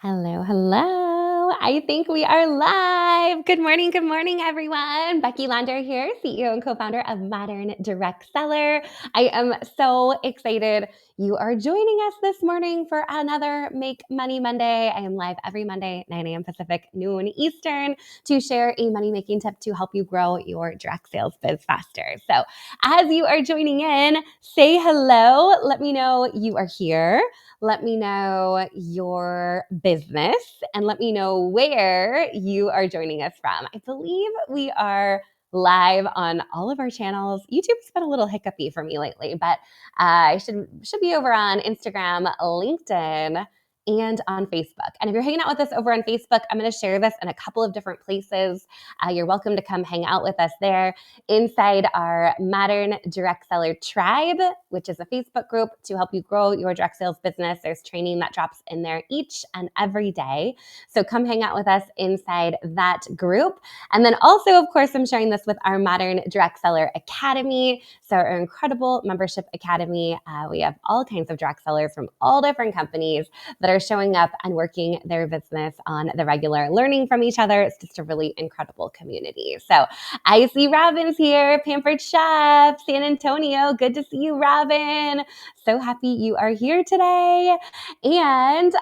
Hello, hello. I think we are live. Good morning, everyone. Becky Lander here, CEO and co-founder of Modern Direct Seller. I am so excited you are joining us this morning for another Make Money Monday. I am live every Monday, 9 a.m. Pacific, noon Eastern, to share a money-making tip to help you grow your direct sales biz faster. So as you are joining in, say hello. Let me know you are here. Let me know your business and let me know where you are joining us from. I believe we are live on all of our channels. YouTube's been a little hiccupy for me lately, but I should be over on Instagram, LinkedIn, and on Facebook. And if you're hanging out with us over on Facebook, I'm going to share this in a couple of different places. You're welcome to come hang out with us there inside our Modern Direct Seller Tribe, which is a Facebook group to help you grow your direct sales business. There's training that drops in there each and every day. So come hang out with us inside that group. And then also, of course, I'm sharing this with our Modern Direct Seller Academy. So our incredible membership academy. We have all kinds of direct sellers from all different companies that are showing up and working their business on the regular, learning from each other. It's just a really incredible community. So I see Robin's here, Pampered Chef, San Antonio. Good to see you, Robin. So happy you are here today. And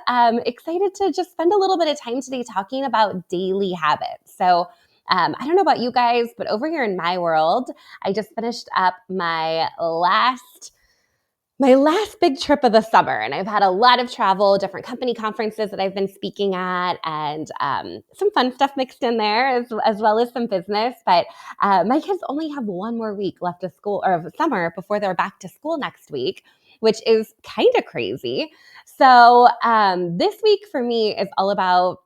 excited to just spend a little bit of time today talking about daily habits. So I don't know about you guys, but over here in my world, I just finished up my last big trip of the summer, and I've had a lot of travel, different company conferences that I've been speaking at, and some fun stuff mixed in there as well as some business. But my kids only have one more week left of school or of summer before they're back to school next week, which is kind of crazy. So this week for me is all about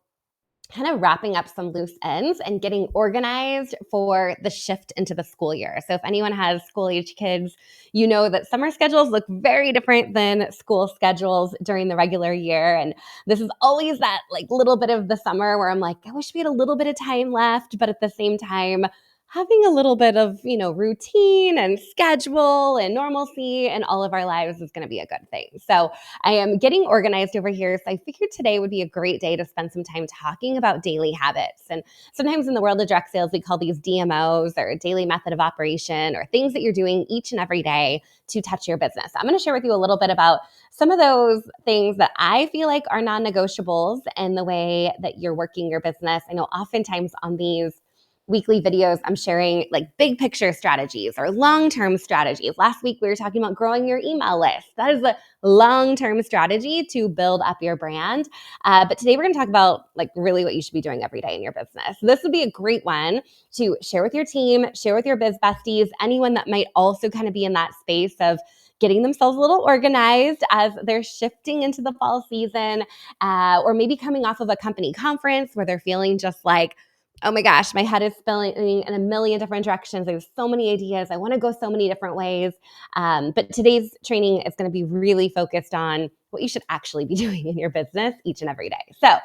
kind of wrapping up some loose ends and getting organized for the shift into the school year. So if anyone has school-age kids, you know that summer schedules look very different than school schedules during the regular year. And this is always that like little bit of the summer where I'm like, I wish we had a little bit of time left, but at the same time, having a little bit of, routine and schedule and normalcy in all of our lives is going to be a good thing. So I am getting organized over here. So I figured today would be a great day to spend some time talking about daily habits. And sometimes in the world of direct sales, we call these DMOs or daily method of operation or things that you're doing each and every day to touch your business. I'm going to share with you a little bit about some of those things that I feel like are non-negotiables in the way that you're working your business. I know oftentimes on these weekly videos, I'm sharing like big picture strategies or long-term strategies. Last week, we were talking about growing your email list. That is a long-term strategy to build up your brand. But today we're going to talk about like really what you should be doing every day in your business. So this would be a great one to share with your team, share with your biz besties, anyone that might also kind of be in that space of getting themselves a little organized as they're shifting into the fall season, or maybe coming off of a company conference where they're feeling just like, oh my gosh, my head is spinning in a million different directions. There's so many ideas. I want to go so many different ways. But today's training is going to be really focused on what you should actually be doing in your business each and every day. So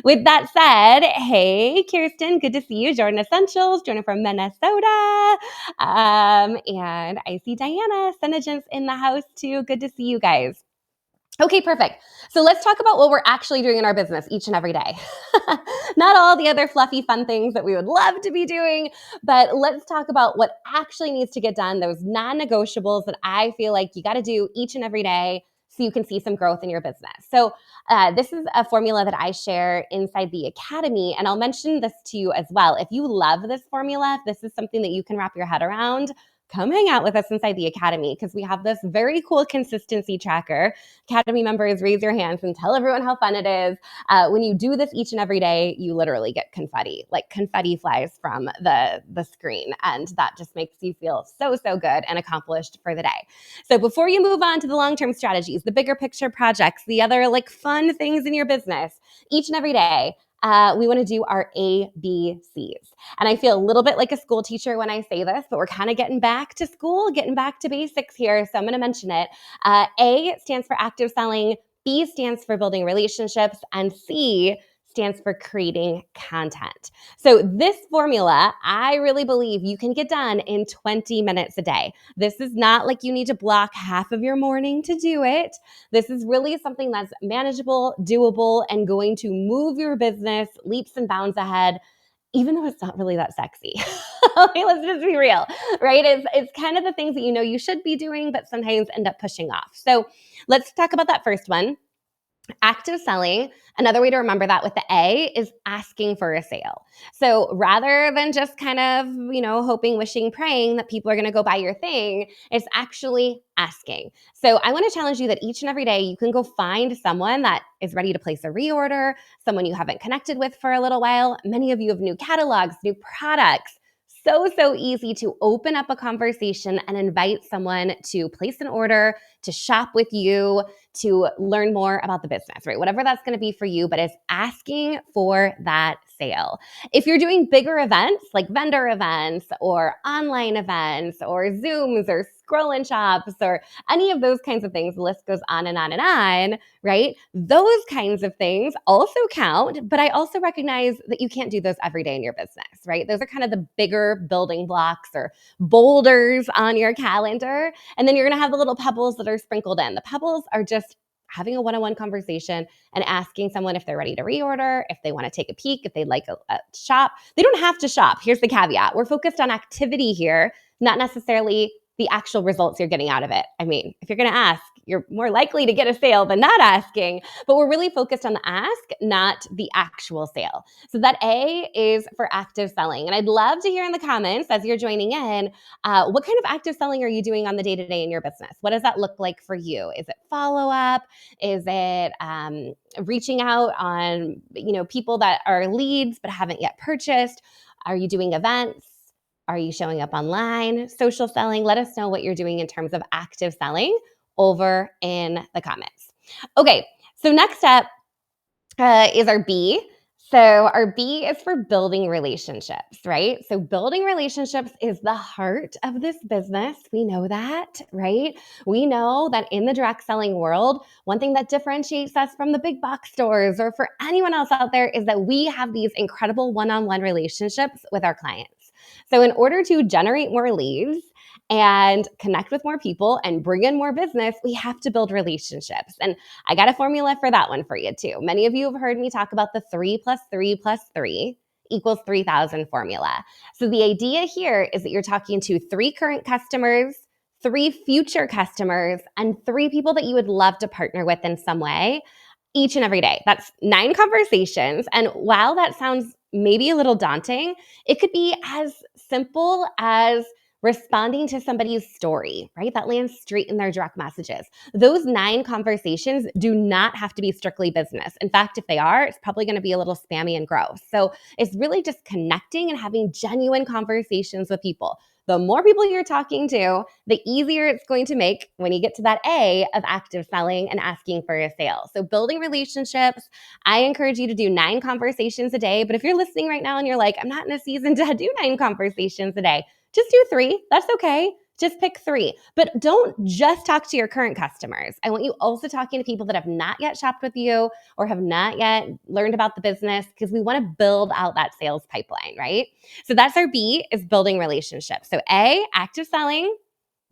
with that said, hey, Kirsten, good to see you. Jordan Essentials, joining from Minnesota. And I see Diana Senegence in the house too. Good to see you guys. Okay, perfect. So let's talk about what we're actually doing in our business each and every day. Not all the other fluffy, fun things that we would love to be doing, but let's talk about what actually needs to get done, those non-negotiables that I feel like you got to do each and every day so you can see some growth in your business. So this is a formula that I share inside the academy, and I'll mention this to you as well. If you love this formula, if this is something that you can wrap your head around, come hang out with us inside the academy because we have this very cool consistency tracker. Academy members, raise your hands and tell everyone how fun it is. When you do this each and every day, you literally get confetti. Like confetti flies from the screen, and that just makes you feel so good and accomplished for the day. So before you move on to the long-term strategies, the bigger picture projects, the other like fun things in your business, each and every day, we want to do our ABCs. And I feel a little bit like a school teacher when I say this, but we're kind of getting back to school, getting back to basics here. So I'm going to mention it. A stands for active selling, B stands for building relationships, and C stands for creating content. So this formula, I really believe you can get done in 20 minutes a day. This is not like you need to block half of your morning to do it. This is really something that's manageable, doable, and going to move your business leaps and bounds ahead, even though it's not really that sexy. Okay, let's just be real, right? It's kind of the things that you know you should be doing, but sometimes end up pushing off. So let's talk about that first one. Active selling, another way to remember that with the A is asking for a sale. So rather than just kind of, hoping, wishing, praying that people are going to go buy your thing, it's actually asking. So I want to challenge you that each and every day you can go find someone that is ready to place a reorder, someone you haven't connected with for a little while. Many of you have new catalogs, new products. So easy to open up a conversation and invite someone to place an order, to shop with you, to learn more about the business, right? Whatever that's going to be for you, but it's asking for that sale. If you're doing bigger events like vendor events or online events or Zooms or scroll and shops or any of those kinds of things, the list goes on and on and on, right? Those kinds of things also count, but I also recognize that you can't do those every day in your business, right? Those are kind of the bigger building blocks or boulders on your calendar. And then you're going to have the little pebbles that are sprinkled in. The pebbles are just having a one-on-one conversation and asking someone if they're ready to reorder, if they want to take a peek, if they'd like a shop. They don't have to shop. Here's the caveat. We're focused on activity here, not necessarily the actual results you're getting out of it. I mean, if you're going to ask, you're more likely to get a sale than not asking, but we're really focused on the ask, not the actual sale. So that A is for active selling. And I'd love to hear in the comments as you're joining in, what kind of active selling are you doing on the day-to-day in your business? What does that look like for you? Is it follow-up? Is it reaching out on, people that are leads but haven't yet purchased? Are you doing events? Are you showing up online, social selling? Let us know what you're doing in terms of active selling over in the comments. Okay, so next up is our B. So our B is for building relationships, right? So building relationships is the heart of this business. We know that, right? We know that in the direct selling world, one thing that differentiates us from the big box stores or for anyone else out there is that we have these incredible one-on-one relationships with our clients. So in order to generate more leads and connect with more people and bring in more business, we have to build relationships. And I got a formula for that one for you too. Many of you have heard me talk about the 3 + 3 + 3 equals 3,000 formula. So the idea here is that you're talking to 3 current customers, 3 future customers, and 3 people that you would love to partner with in some way each and every day. That's 9 conversations. And while that sounds maybe a little daunting, it could be as simple as responding to somebody's story, right? That lands straight in their direct messages. Those 9 conversations do not have to be strictly business. In fact, if they are, it's probably going to be a little spammy and gross. So it's really just connecting and having genuine conversations with people. The more people you're talking to, the easier it's going to make when you get to that A of active selling and asking for a sale. So building relationships, I encourage you to do 9 conversations a day. But if you're listening right now and you're like, I'm not in a season to do 9 conversations a day, just do 3. That's okay. Just pick 3. But don't just talk to your current customers. I want you also talking to people that have not yet shopped with you or have not yet learned about the business, because we want to build out that sales pipeline, right? So that's our B, is building relationships. So A, active selling.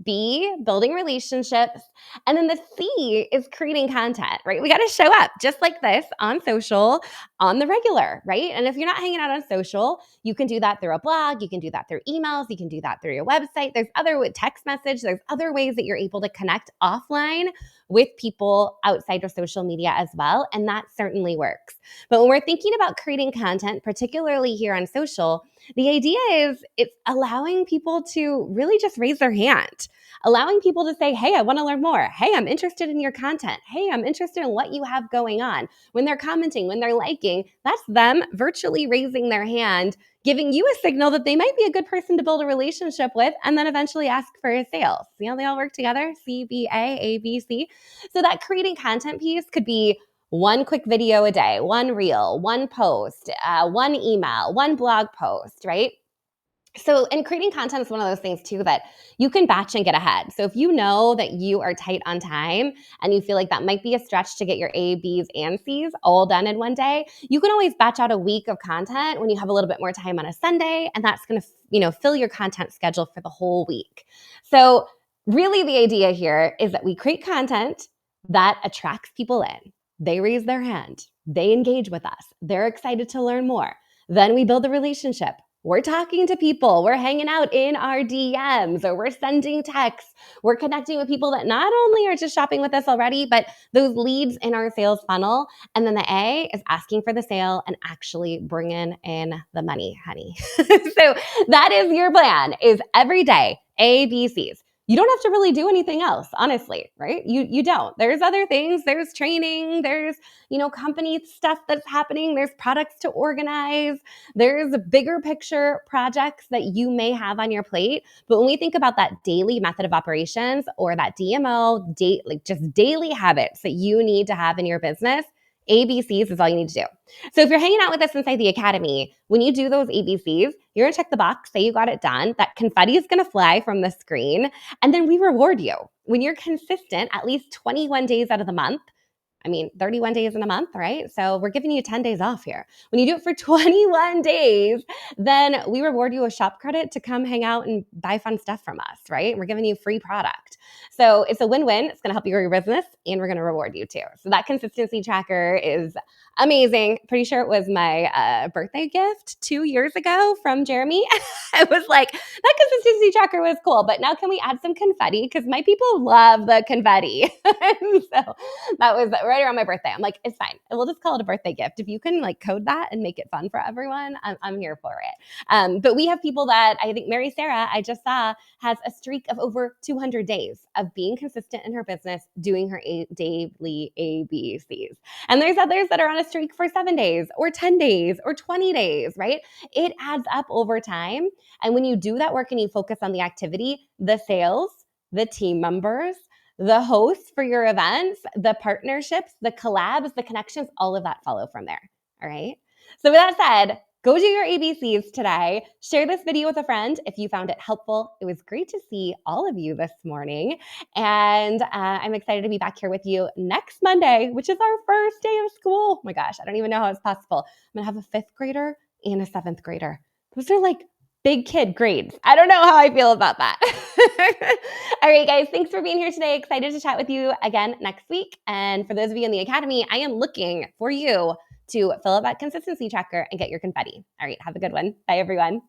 B, building relationships. And then the C is creating content, right? We got to show up just like this on social, on the regular, right? And if you're not hanging out on social, you can do that through a blog. You can do that through emails. You can do that through your website. There's other text message. There's other ways that you're able to connect offline with people outside of social media as well. And that certainly works. But when we're thinking about creating content, particularly here on social, the idea is it's allowing people to really just raise their hand, allowing people to say, hey, I want to learn more. Hey, I'm interested in your content. Hey, I'm interested in what you have going on. When they're commenting, when they're liking, that's them virtually raising their hand, giving you a signal that they might be a good person to build a relationship with, and then eventually ask for a sale. See how they all work together? CBA, ABC. So that creating content piece could be one quick video a day, one reel, one post, one email, one blog post, right? So, and creating content is one of those things too that you can batch and get ahead. So, if you know that you are tight on time and you feel like that might be a stretch to get your A, B's, and C's all done in one day, you can always batch out a week of content when you have a little bit more time on a Sunday, and that's going to, fill your content schedule for the whole week. So, really, the idea here is that we create content that attracts people in. They raise their hand, they engage with us, they're excited to learn more. Then we build a relationship. We're talking to people, we're hanging out in our DMs, or we're sending texts, we're connecting with people that not only are just shopping with us already, but those leads in our sales funnel. And then the A is asking for the sale and actually bringing in the money, honey. So that is your plan, is every day, A, B, C's. You don't have to really do anything else, honestly, right? You don't. There's other things. There's training. There's, company stuff that's happening. There's products to organize. There's bigger picture projects that you may have on your plate. But when we think about that daily method of operations or that DMO, like just daily habits that you need to have in your business, ABCs is all you need to do. So if you're hanging out with us inside the academy, when you do those ABCs, you're gonna check the box, say you got it done. That confetti is gonna fly from the screen, and then we reward you. When you're consistent at least 21 days out of the month, 31 days in a month, right? So we're giving you 10 days off here. When you do it for 21 days, then we reward you a shop credit to come hang out and buy fun stuff from us, right? We're giving you free product. So it's a win-win. It's going to help you grow your business, and we're going to reward you too. So that consistency tracker is amazing. Pretty sure it was my birthday gift 2 years ago from Jeremy. I was like, that consistency tracker was cool, but now can we add some confetti? Because my people love the confetti. So that was right around my birthday. I'm like, it's fine. We'll just call it a birthday gift. If you can like code that and make it fun for everyone, I'm here for it. But we have people that I think Mary Sarah, I just saw, has a streak of over 200 days of being consistent in her business, doing her daily ABCs. And there's others that are on a streak for 7 days or 10 days or 20 days, right? It adds up over time. And when you do that work and you focus on the activity, the sales, the team members, the hosts for your events, the partnerships, the collabs, the connections, all of that follow from there. All right. So with that said, go do your ABCs today. Share this video with a friend if you found it helpful. It was great to see all of you this morning. And I'm excited to be back here with you next Monday, which is our first day of school. Oh my gosh, I don't even know how it's possible. I'm going to have a 5th grader and a 7th grader. Those are like big kid grades. I don't know how I feel about that. All right, guys, thanks for being here today. Excited to chat with you again next week. And for those of you in the academy, I am looking for you to fill out that consistency tracker and get your confetti. All right, have a good one. Bye, everyone.